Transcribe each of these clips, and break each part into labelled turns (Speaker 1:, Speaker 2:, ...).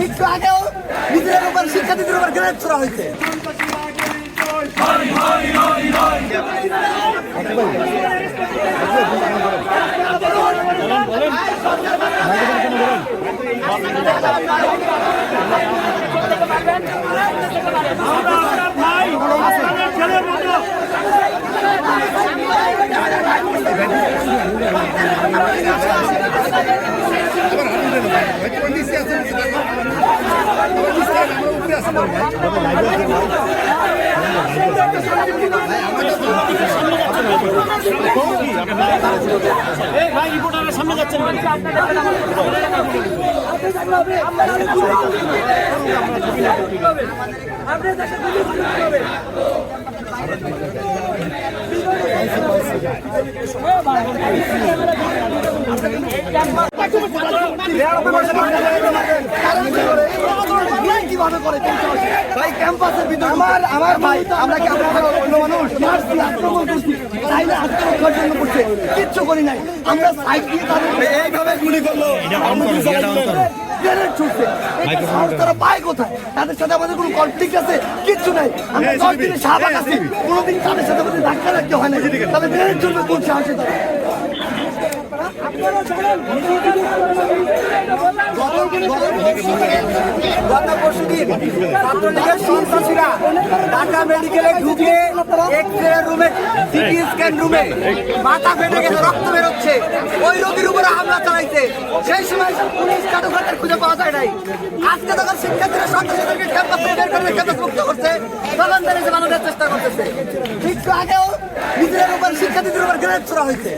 Speaker 1: একটু আগেও নিজেদের উপর শিক্ষার্থীদের উপর গ্রেড ছোড়া হয়েছে।
Speaker 2: ভাই রিপোর্টারের সামনে যাচ্ছেন
Speaker 1: আমার ভাই আমরা কি অন্য মানুষ কিচ্ছু করি নাই, আমরা সাইড দিয়ে এইভাবে গুলি করলো, তারা পায় কোথায়? তাদের সাথে আমাদের কোনো কনফ্লিক্ট আছে? কিচ্ছু নাই। আমরা 10 দিনে শাহবাগ আছি, কোনোদিন তাদের সাথে আমাদের ধাক্কা রাখতে হয় না। তবে গ্রেনেড চলবে কোন সাহসে? গত পরশুদিন ছাত্রলীগের সন্ত্রাসীরা ঢাকা মেডিকেলে ঢুকে এক্স-রে রুমে, সিটি স্ক্যান রুমে মাথা ফেটে গেছে, রক্ত বেরোচ্ছে, ওই রোগীর উপরে হামলা চালাইছে। সেই সময় পুলিশ কাটাঘাটের খুঁজে পাওয়া যায় নাই। আজকে তখন শিক্ষার্থীরা সন্ত্রাসীদেরকে ক্যাম্পাস থেকে বের করে ক্যাম্পাস মুক্ত করছে, তখন তারা যে বানানোর চেষ্টা করতেছে। একটু আগেও নিজেদের উপর শিক্ষার্থীদের উপর গ্রেনেড ছোড়া হয়েছে।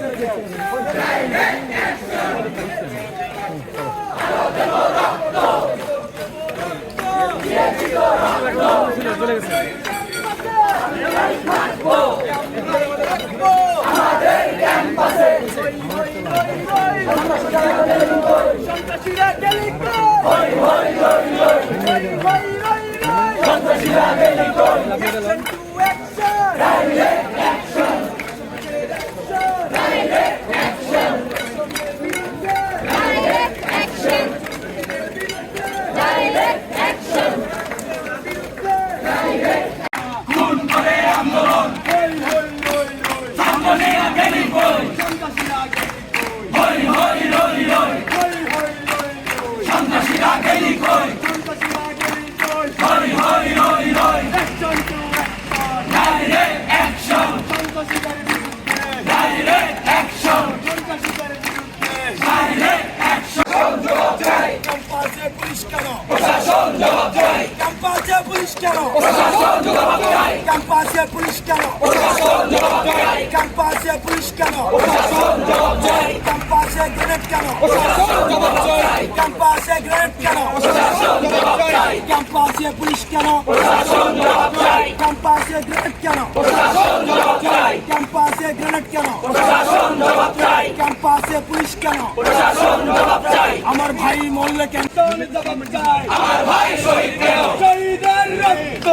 Speaker 1: আমার ভাই মরলে কেন জবাব চাই, আমার ভাই শহীদ কেন, শহীদের রক্ত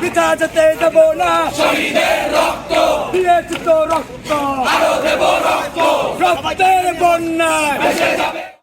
Speaker 1: পিতা যেতে দেব না, শহীদের রক্ত দিয়েছি তো রক্ত, আরো দেব রক্ত, রক্তের বন্যায় ভেসে যাবে।